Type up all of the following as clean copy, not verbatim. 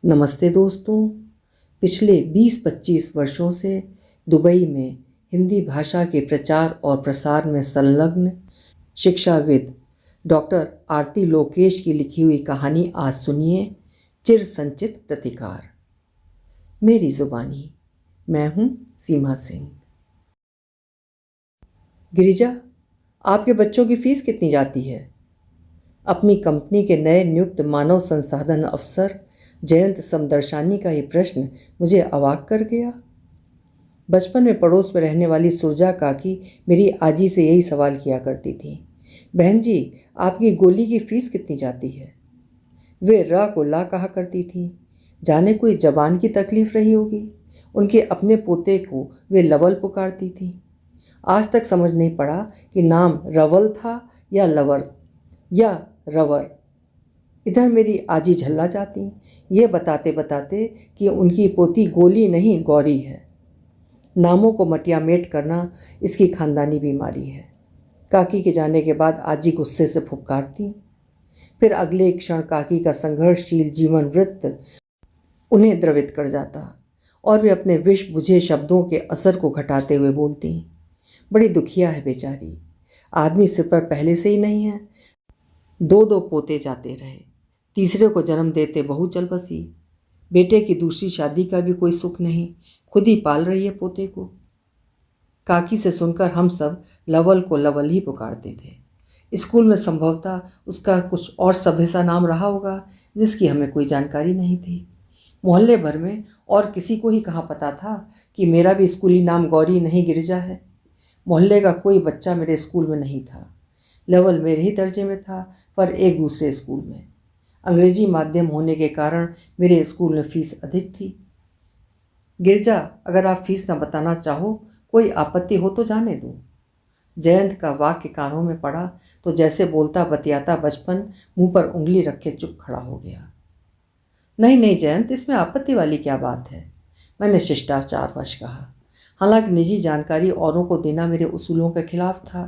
नमस्ते दोस्तों। पिछले 20-25 वर्षों से दुबई में हिंदी भाषा के प्रचार और प्रसार में संलग्न शिक्षाविद डॉक्टर आरती लोकेश की लिखी हुई कहानी आज सुनिए। चिर संचित प्रतिकार। मेरी जुबानी। मैं हूँ सीमा सिंह। गिरिजा, आपके बच्चों की फीस कितनी जाती है? अपनी कंपनी के नए नियुक्त मानव संसाधन अफसर जयंत समदर्शानी का ये प्रश्न मुझे अवाक कर गया। बचपन में पड़ोस में रहने वाली सुरजा काकी मेरी आजी से यही सवाल किया करती थी, बहन जी आपकी गोली की फीस कितनी जाती है? वे र को ला कहा करती थी। जाने कोई जबान की तकलीफ रही होगी। उनके अपने पोते को वे लवल पुकारती थी। आज तक समझ नहीं पड़ा कि नाम रवल था या लवर या रवर। इधर मेरी आजी झल्ला जाती, ये बताते बताते कि उनकी पोती गोली नहीं गौरी है। नामों को मटियामेट करना इसकी खानदानी बीमारी है। काकी के जाने के बाद आजी गुस्से से फुफकारती। फिर अगले क्षण काकी का संघर्षशील जीवन वृत्त उन्हें द्रवित कर जाता और वे अपने विष बुझे शब्दों के असर को घटाते हुए बोलती, बड़ी दुखिया है बेचारी। आदमी सिर पर पहले से ही नहीं है। दो पोते जाते रहे, तीसरे को जन्म देते बहू चल बसी। बेटे की दूसरी शादी का भी कोई सुख नहीं, खुद ही पाल रही है पोते को। काकी से सुनकर हम सब लवल को लवल ही पुकारते थे। स्कूल में संभवतः उसका कुछ और सभ्य सा नाम रहा होगा जिसकी हमें कोई जानकारी नहीं थी। मोहल्ले भर में और किसी को ही कहाँ पता था कि मेरा भी स्कूली नाम गौरी नहीं गिरिजा है। मोहल्ले का कोई बच्चा मेरे स्कूल में नहीं था। लवल मेरे ही दर्जे में था, पर एक दूसरे स्कूल में। अंग्रेजी माध्यम होने के कारण मेरे स्कूल में फीस अधिक थी। गिरजा, अगर आप फीस न बताना चाहो, कोई आपत्ति हो तो जाने दो। जयंत का वाक्य कानों में पड़ा तो जैसे बोलता बतियाता बचपन मुंह पर उंगली रखे चुप खड़ा हो गया। नहीं नहीं जयंत, इसमें आपत्ति वाली क्या बात है? मैंने शिष्टाचारवश कहा। हालांकि निजी जानकारी औरों को देना मेरे उसूलों के खिलाफ था।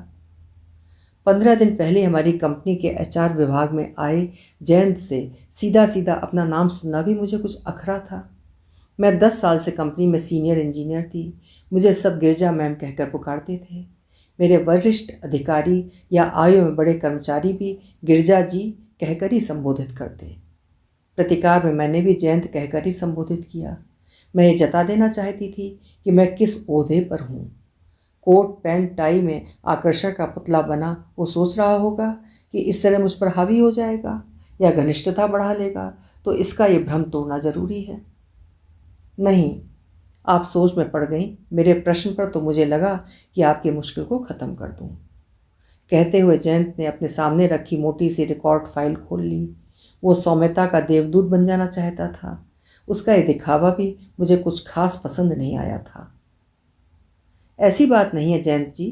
15 दिन पहले हमारी कंपनी के एचआर विभाग में आए जयंत से सीधा सीधा अपना नाम सुनना भी मुझे कुछ अखरा था। मैं 10 साल से कंपनी में सीनियर इंजीनियर थी। मुझे सब गिरजा मैम कहकर पुकारते थे। मेरे वरिष्ठ अधिकारी या आयु में बड़े कर्मचारी भी गिरजा जी कहकर ही संबोधित करते। प्रतिकार में मैंने भी जयंत कहकर ही संबोधित किया। मैं ये जता देना चाहती थी कि मैं किस ओहदे पर हूँ। कोट पैंट टाई में आकर्षण का पुतला बना वो सोच रहा होगा कि इस तरह मुझ पर हावी हो जाएगा या घनिष्ठता बढ़ा लेगा, तो इसका ये भ्रम तोड़ना जरूरी है। नहीं, आप सोच में पड़ गई। मेरे प्रश्न पर तो मुझे लगा कि आपकी मुश्किल को ख़त्म कर दूं। कहते हुए जयंत ने अपने सामने रखी मोटी सी रिकॉर्ड फाइल खोल ली। वो सौम्यता का देवदूत बन जाना चाहता था। उसका ये दिखावा भी मुझे कुछ खास पसंद नहीं आया था। ऐसी बात नहीं है जयंत जी,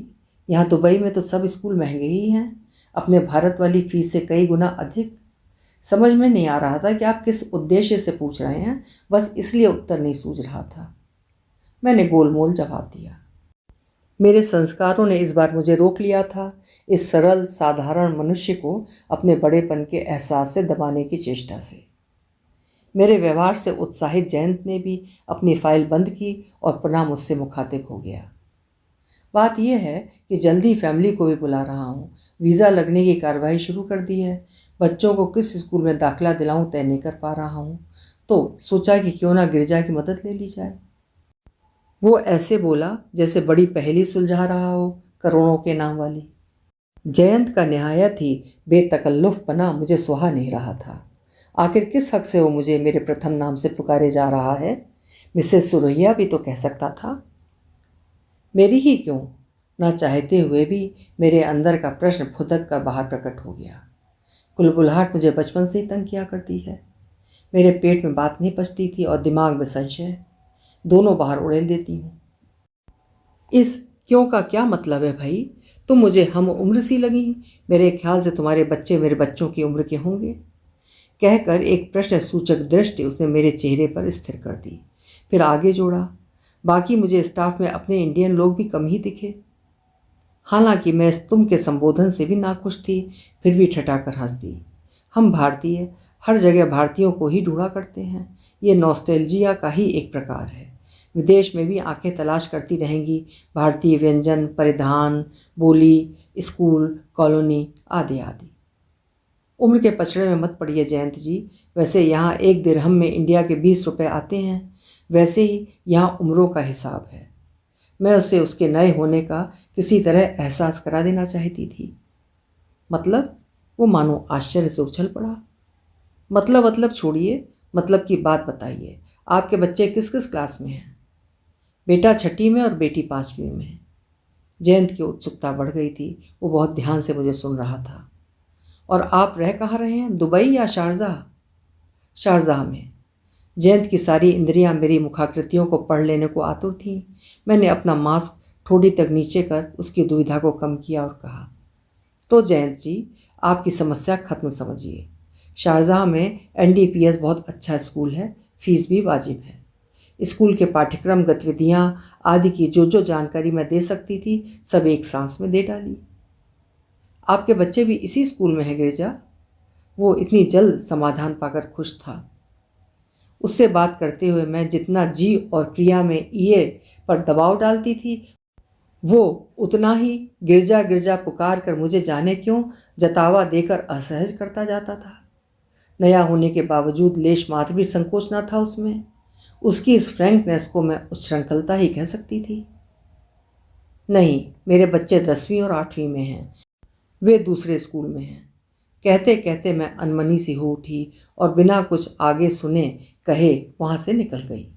यहाँ दुबई में तो सब स्कूल महंगे ही हैं, अपने भारत वाली फीस से कई गुना अधिक। समझ में नहीं आ रहा था कि आप किस उद्देश्य से पूछ रहे हैं, बस इसलिए उत्तर नहीं सूझ रहा था। मैंने गोलमोल जवाब दिया। मेरे संस्कारों ने इस बार मुझे रोक लिया था, इस सरल साधारण मनुष्य को अपने बड़ेपन के एहसास से दबाने की चेष्टा से। मेरे व्यवहार से उत्साहित जयंत ने भी अपनी फाइल बंद की और पुनः मुझसे मुखातिब हो गया। बात यह है कि जल्दी फैमिली को भी बुला रहा हूँ। वीज़ा लगने की कार्रवाई शुरू कर दी है। बच्चों को किस स्कूल में दाखिला दिलाऊं तय नहीं कर पा रहा हूँ, तो सोचा कि क्यों ना गिरजा की मदद ले ली जाए। वो ऐसे बोला जैसे बड़ी पहेली सुलझा रहा हो, करोड़ों के नाम वाली। जयंत का निहायत ही बेतकल्लुफ पना मुझे सुहा नहीं रहा था। आखिर किस हक से वो मुझे मेरे प्रथम नाम से पुकारे जा रहा है? मिसेस सुरैया भी तो कह सकता था। मेरी ही क्यों, ना चाहते हुए भी मेरे अंदर का प्रश्न फुदक कर बाहर प्रकट हो गया। कुलबुलाहट मुझे बचपन से ही तंग किया करती है। मेरे पेट में बात नहीं पचती थी और दिमाग में संशय, दोनों बाहर उड़ेल देती हूँ। इस क्यों का क्या मतलब है भाई? तुम मुझे हम उम्र सी लगी। मेरे ख्याल से तुम्हारे बच्चे मेरे बच्चों की उम्र के होंगे। कहकर एक प्रश्न सूचक दृष्टि उसने मेरे चेहरे पर स्थिर कर दी। फिर आगे जोड़ा, बाकी मुझे स्टाफ में अपने इंडियन लोग भी कम ही दिखे। हालांकि मैं इस तुम के संबोधन से भी नाखुश थी, फिर भी ठठाकर हंस दी। हम भारतीय हर जगह भारतीयों को ही ढूंढा करते हैं। ये नॉस्टैल्जिया का ही एक प्रकार है। विदेश में भी आंखें तलाश करती रहेंगी भारतीय व्यंजन, परिधान, बोली, स्कूल, कॉलोनी आदि आदि। उम्र के पचड़े में मत पड़िए जयंत जी। वैसे यहाँ 1 दिरहम में इंडिया के 20 रुपये आते हैं। वैसे ही यहाँ उम्रों का हिसाब है। मैं उसे उसके नए होने का किसी तरह एहसास करा देना चाहती थी। मतलब? वो मानो आश्चर्य से उछल पड़ा। मतलब छोड़िए, मतलब की बात बताइए। आपके बच्चे किस किस क्लास में हैं? बेटा 6ठी में और बेटी 5वीं में। जयंत की उत्सुकता बढ़ गई थी। वो बहुत ध्यान से मुझे सुन रहा था। और आप रह कहाँ रहे हैं, दुबई या शारजाह? शारजाह में। जयंत की सारी इंद्रियां मेरी मुखाकृतियों को पढ़ लेने को आतुर थीं। मैंने अपना मास्क ठोड़ी तक नीचे कर उसकी दुविधा को कम किया और कहा, तो जयंत जी, आपकी समस्या खत्म समझिए। शारजाह में NDPS बहुत अच्छा स्कूल है, फीस भी वाजिब है। स्कूल के पाठ्यक्रम, गतिविधियां आदि की जो जानकारी मैं दे सकती थी सब एक सांस में दे डाली। आपके बच्चे भी इसी स्कूल में है गिरिजा? वो इतनी जल्द समाधान पाकर खुश था। उससे बात करते हुए मैं जितना जी और क्रिया में ईए पर दबाव डालती थी, वो उतना ही गिरजा गिरजा पुकार कर मुझे जाने क्यों जतावा देकर असहज करता जाता था। नया होने के बावजूद लेश मात्र भी संकोच न था उसमें। उसकी इस फ्रैंकनेस को मैं उच्छृंखलता ही कह सकती थी। नहीं, मेरे बच्चे 10वीं और 8वीं में हैं। वे दूसरे स्कूल में हैं। कहते कहते मैं अनमनी सी हो उठी और बिना कुछ आगे सुने कहे वहाँ से निकल गई।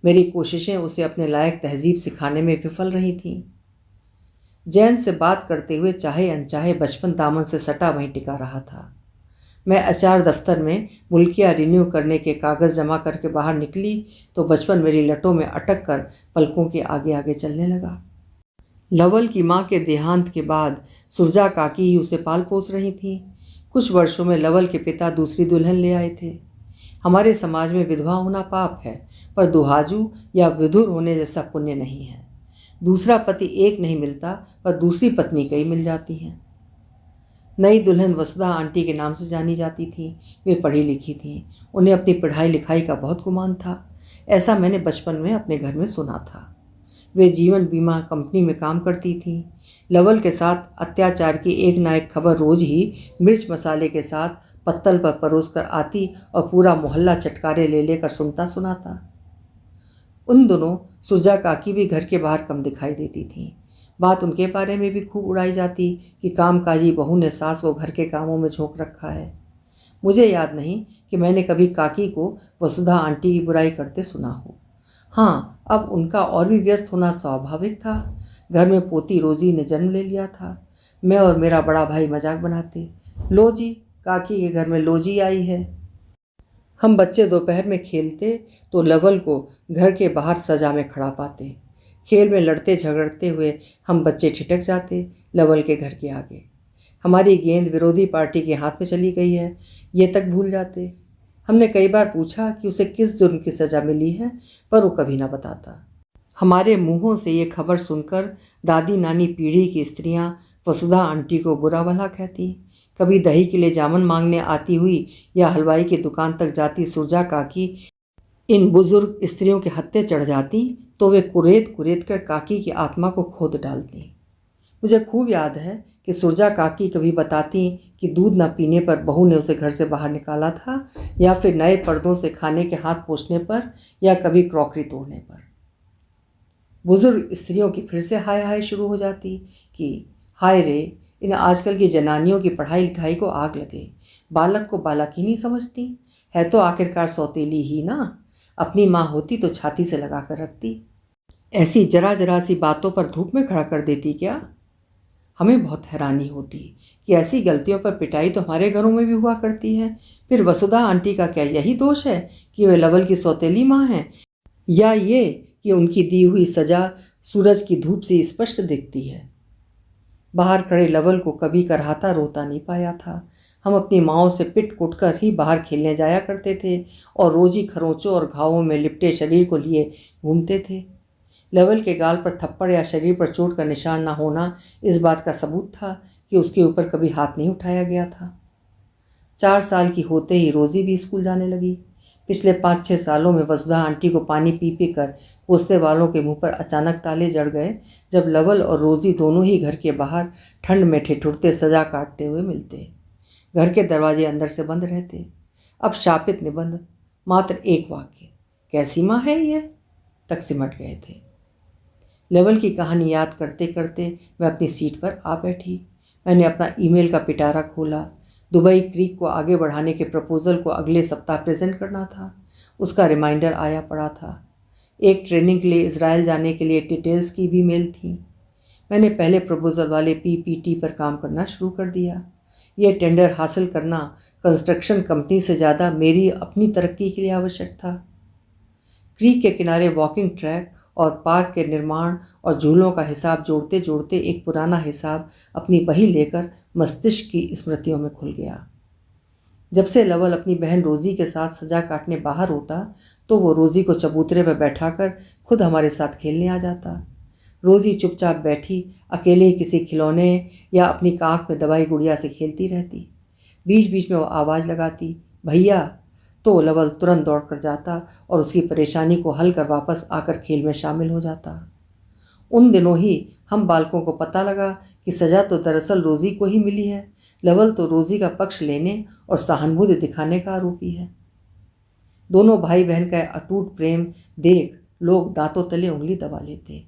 मेरी कोशिशें उसे अपने लायक तहजीब सिखाने में विफल रही थीं। जैन से बात करते हुए चाहे अनचाहे बचपन दामन से सटा वहीं टिका रहा था। मैं आचार दफ्तर में मुल्किया रिन्यू करने के कागज़ जमा करके बाहर निकली तो बचपन मेरी लटों में अटक कर पलकों के आगे आगे चलने लगा। लवल की माँ के देहांत के बाद सुरजा काकी ही उसे पाल पोस रही थी। कुछ वर्षों में लवल के पिता दूसरी दुल्हन ले आए थे। हमारे समाज में विधवा होना पाप है, पर दुहाजू या विधुर होने जैसा पुण्य नहीं है। दूसरा पति एक नहीं मिलता, पर दूसरी पत्नी कई मिल जाती हैं। नई दुल्हन वसुधा आंटी के नाम से जानी जाती थी। वे पढ़ी लिखी थीं। उन्हें अपनी पढ़ाई लिखाई का बहुत गुमान था। ऐसा मैंने बचपन में अपने घर में सुना था। वे जीवन बीमा कंपनी में काम करती थीं। लवल के साथ अत्याचार की एक ना एक खबर रोज ही मिर्च मसाले के साथ पत्तल पर परोस कर आती और पूरा मोहल्ला चटकारे ले लेकर सुनता सुनाता। उन दोनों सुरजा काकी भी घर के बाहर कम दिखाई देती थीं। बात उनके बारे में भी खूब उड़ाई जाती कि कामकाजी बहू ने सास को घर के कामों में झोंक रखा है। मुझे याद नहीं कि मैंने कभी काकी को वसुधा आंटी की बुराई करते सुना हो। हाँ, अब उनका और भी व्यस्त होना स्वाभाविक था। घर में पोती रोजी ने जन्म ले लिया था। मैं और मेरा बड़ा भाई मजाक बनाते, लो जी, काकी के घर में लोजी आई है। हम बच्चे दोपहर में खेलते तो लवल को घर के बाहर सजा में खड़ा पाते। खेल में लड़ते झगड़ते हुए हम बच्चे ठिठक जाते लवल के घर के आगे। हमारी गेंद विरोधी पार्टी के हाथ में चली गई है, ये तक भूल जाते। हमने कई बार पूछा कि उसे किस जुर्म की सज़ा मिली है, पर वो कभी ना बताता। हमारे मुंहों से ये खबर सुनकर दादी नानी पीढ़ी की स्त्रियां वसुधा आंटी को बुरा भला कहती। कभी दही के लिए जामुन मांगने आती हुई या हलवाई की दुकान तक जाती सुरजा काकी इन बुजुर्ग स्त्रियों के हत्थे चढ़ जाती तो वे कुरेद कुरेद कर काकी की आत्मा को खोद डालती। मुझे खूब याद है कि सुरजा काकी कभी बताती कि दूध न पीने पर बहू ने उसे घर से बाहर निकाला था, या फिर नए पर्दों से खाने के हाथ पोंछने पर, या कभी क्रॉकरी तोड़ने पर। बुजुर्ग स्त्रियों की फिर से हाय हाय शुरू हो जाती कि हाय रे, इन आजकल की जनानियों की पढ़ाई लिखाई को आग लगे। बालक को बालक ही नहीं समझती, है तो आखिरकार सौतेली ही ना। अपनी माँ होती तो छाती से लगा कर रखती। ऐसी जरा जरा सी बातों पर धूप में खड़ा कर देती क्या? हमें बहुत हैरानी होती कि ऐसी गलतियों पर पिटाई तो हमारे घरों में भी हुआ करती है। फिर वसुधा आंटी का क्या यही दोष है कि वे लवल की सौतेली माँ हैं, या ये कि उनकी दी हुई सजा सूरज की धूप से स्पष्ट दिखती है? बाहर खड़े लवल को कभी करहाता रोता नहीं पाया था। हम अपनी माँओं से पिट कुट कर ही बाहर खेलने जाया करते थे और रोज ही खरोंचों और घावों में लिपटे शरीर को लिए घूमते थे। लवल के गाल पर थप्पड़ या शरीर पर चोट का निशान न होना इस बात का सबूत था कि उसके ऊपर कभी हाथ नहीं उठाया गया था। 4 साल की होते ही रोज़ी भी स्कूल जाने लगी। पिछले 5-6 सालों में वसुधा आंटी को पानी पी पी कर पोसने वालों के मुंह पर अचानक ताले जड़ गए जब लवल और रोज़ी दोनों ही घर के बाहर ठंड में ठिठुरते सजा काटते हुए मिलते। घर के दरवाजे अंदर से बंद रहते। अब शापित निबंध, मात्र एक वाक्य, कैसी माँ है यह, तक सिमट गए थे। लेवल की कहानी याद करते करते मैं अपनी सीट पर आ बैठी। मैंने अपना ईमेल का पिटारा खोला। दुबई क्रीक को आगे बढ़ाने के प्रपोज़ल को अगले सप्ताह प्रेजेंट करना था। उसका रिमाइंडर आया पड़ा था। एक ट्रेनिंग के लिए इज़राइल जाने के लिए डिटेल्स की भी मेल थी। मैंने पहले प्रपोज़ल वाले पीपीटी पर काम करना शुरू कर दिया। यह टेंडर हासिल करना कंस्ट्रक्शन कंपनी से ज़्यादा मेरी अपनी तरक्की के लिए आवश्यक था। क्रीक के किनारे वॉकिंग ट्रैक और पार्क के निर्माण और झूलों का हिसाब जोड़ते जोड़ते एक पुराना हिसाब अपनी बही लेकर मस्तिष्क की स्मृतियों में खुल गया। जब से लवल अपनी बहन रोज़ी के साथ सजा काटने बाहर होता तो वो रोज़ी को चबूतरे पर बैठाकर खुद हमारे साथ खेलने आ जाता। रोज़ी चुपचाप बैठी अकेले ही किसी खिलौने या अपनी कांख में दबाई गुड़िया से खेलती रहती। बीच बीच में वो आवाज़ लगाती, भैया, तो लवल तुरंत दौड़ कर जाता और उसकी परेशानी को हल कर वापस आकर खेल में शामिल हो जाता। उन दिनों ही हम बालकों को पता लगा कि सज़ा तो दरअसल रोज़ी को ही मिली है। लवल तो रोज़ी का पक्ष लेने और सहानुभूति दिखाने का आरोपी है। दोनों भाई बहन का अटूट प्रेम देख लोग दांतों तले उंगली दबा लेते।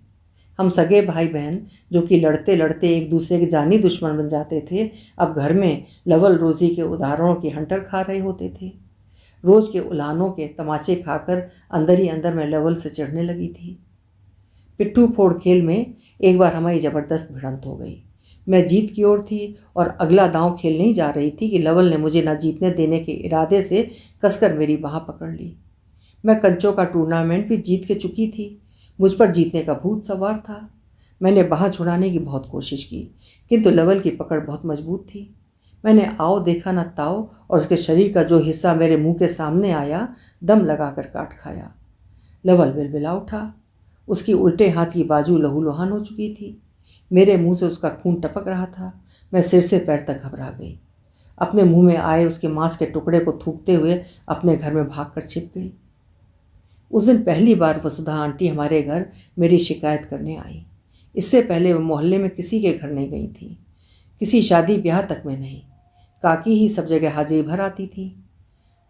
हम सगे भाई बहन जो कि लड़ते लड़ते एक दूसरे के जानी दुश्मन बन जाते थे, अब घर में लवल रोज़ी के उदाहरणों की हंटर खा रहे होते थे। रोज़ के उलाहनों के तमाचे खाकर अंदर ही अंदर मैं लवल से चिढ़ने लगी थी। पिट्ठू फोड़ खेल में एक बार हमारी ज़बरदस्त भिड़ंत हो गई। मैं जीत की ओर थी और अगला दांव खेलने ही जा रही थी कि लवल ने मुझे न जीतने देने के इरादे से कसकर मेरी बाह पकड़ ली। मैं कंचों का टूर्नामेंट भी जीत के चुकी थी। मुझ पर जीतने का भूत सवार था। मैंने बाह छुड़ाने की बहुत कोशिश की, किंतु लवल की पकड़ बहुत मजबूत थी। मैंने आओ देखा न ताओ और उसके शरीर का जो हिस्सा मेरे मुंह के सामने आया दम लगाकर काट खाया। लवल बिलबिला उठा। उसकी उल्टे हाथ की बाजू लहूलुहान हो चुकी थी। मेरे मुंह से उसका खून टपक रहा था। मैं सिर से पैर तक घबरा गई। अपने मुंह में आए उसके मांस के टुकड़े को थूकते हुए अपने घर में भागकर छिप गई। उस दिन पहली बार वसुधा आंटी हमारे घर मेरी शिकायत करने आई। इससे पहले वो मोहल्ले में किसी के घर नहीं गई थी, किसी शादी ब्याह तक में नहीं। काकी ही सब जगह हाजिरी भर आती थी।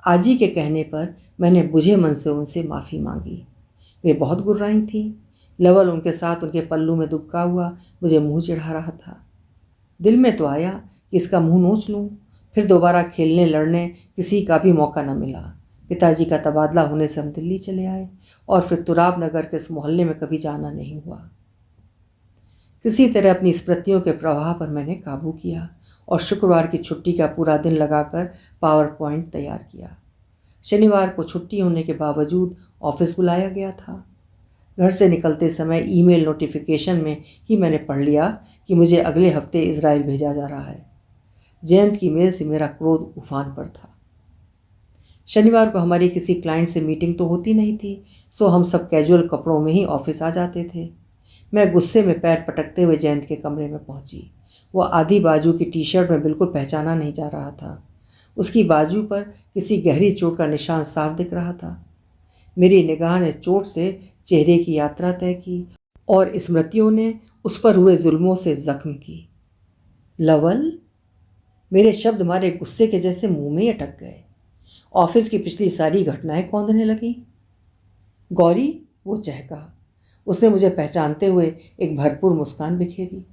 आजी के कहने पर मैंने बुझे मन से उनसे माफ़ी मांगी। वे बहुत गुर्राई थीं। लवल उनके साथ उनके पल्लू में दुबका हुआ मुझे मुंह चिढ़ा रहा था। दिल में तो आया कि इसका मुंह नोच लूँ। फिर दोबारा खेलने लड़ने किसी का भी मौका न मिला। पिताजी का तबादला होने से हम दिल्ली चले आए और फिर तुराब नगर के इस मोहल्ले में कभी जाना नहीं हुआ। किसी तरह अपनी स्मृतियों के प्रवाह पर मैंने काबू किया और शुक्रवार की छुट्टी का पूरा दिन लगाकर पावर पॉइंट तैयार किया। शनिवार को छुट्टी होने के बावजूद ऑफिस बुलाया गया था। घर से निकलते समय ईमेल नोटिफिकेशन में ही मैंने पढ़ लिया कि मुझे अगले हफ्ते इज़राइल भेजा जा रहा है। जयंत की मेल से मेरा क्रोध उफान पर था। शनिवार को हमारी किसी क्लाइंट से मीटिंग तो होती नहीं थी, सो हम सब कैजुअल कपड़ों में ही ऑफिस आ जाते थे। मैं गुस्से में पैर पटकते हुए जयंत के कमरे में पहुंची। वो आधी बाजू की टी शर्ट में बिल्कुल पहचाना नहीं जा रहा था। उसकी बाजू पर किसी गहरी चोट का निशान साफ दिख रहा था। मेरी निगाह ने चोट से चेहरे की यात्रा तय की और स्मृतियों ने उस पर हुए जुल्मों से जख्म की। लवल, मेरे शब्द मारे गुस्से के जैसे मुंह में अटक गए। ऑफिस की पिछली सारी घटनाएं कौंधने लगी। गौरी, वो चहका। उसने मुझे पहचानते हुए एक भरपूर मुस्कान बिखेरी।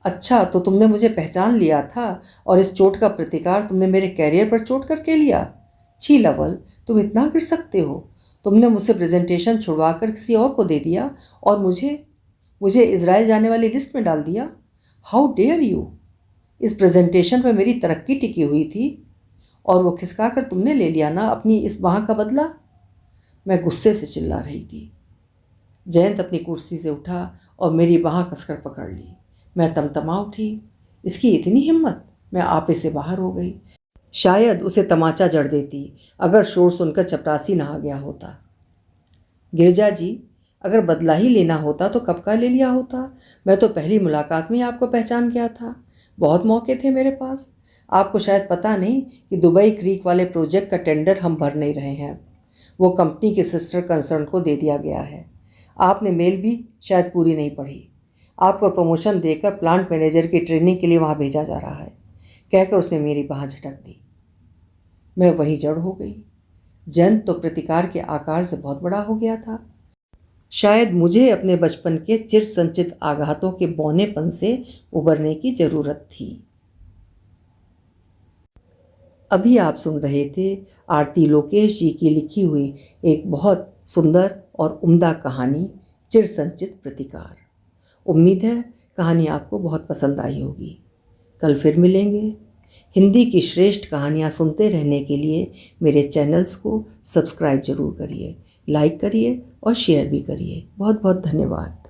अच्छा, तो तुमने मुझे पहचान लिया था और इस चोट का प्रतिकार तुमने मेरे कैरियर पर चोट करके लिया। छी लवल, तुम इतना गिर सकते हो। तुमने मुझसे प्रेजेंटेशन छुड़वा कर किसी और को दे दिया और मुझे इज़राइल जाने वाली लिस्ट में डाल दिया। How dare you. इस प्रेजेंटेशन पर मेरी तरक्की टिकी हुई थी और वो खिसका कर तुमने ले लिया ना अपनी इस बाह का बदला। मैं गुस्से से चिल्ला रही थी। जयंत अपनी कुर्सी से उठा और मेरी बाह कसकर पकड़ ली। मैं तमतमा उठी। इसकी इतनी हिम्मत। मैं आपे से बाहर हो गई। शायद उसे तमाचा जड़ देती अगर शोर सुनकर चपरासी ना आ गया होता। गिरजा जी, अगर बदला ही लेना होता तो कब का ले लिया होता। मैं तो पहली मुलाकात में ही आपको पहचान गया था। बहुत मौके थे मेरे पास। आपको शायद पता नहीं कि दुबई क्रीक वाले प्रोजेक्ट का टेंडर हम भर नहीं रहे हैं। वो कंपनी के सिस्टर कंसर्न को दे दिया गया है। आपने मेल भी शायद पूरी नहीं पढ़ी। आपको प्रमोशन देकर प्लांट मैनेजर की ट्रेनिंग के लिए वहाँ भेजा जा रहा है, कहकर उसने मेरी बाँह झटक दी। मैं वहीं जड़ हो गई। जयंत तो प्रतिकार के आकार से बहुत बड़ा हो गया था। शायद मुझे अपने बचपन के चिर संचित आघातों के बौनेपन से उबरने की जरूरत थी। अभी आप सुन रहे थे आरती लोकेश जी की लिखी हुई एक बहुत सुंदर और उम्दा कहानी, चिर संचित प्रतिकार। उम्मीद है कहानी आपको बहुत पसंद आई होगी। कल फिर मिलेंगे। हिंदी की श्रेष्ठ कहानियाँ सुनते रहने के लिए मेरे चैनल्स को सब्सक्राइब जरूर करिए, लाइक करिए और शेयर भी करिए। बहुत बहुत धन्यवाद।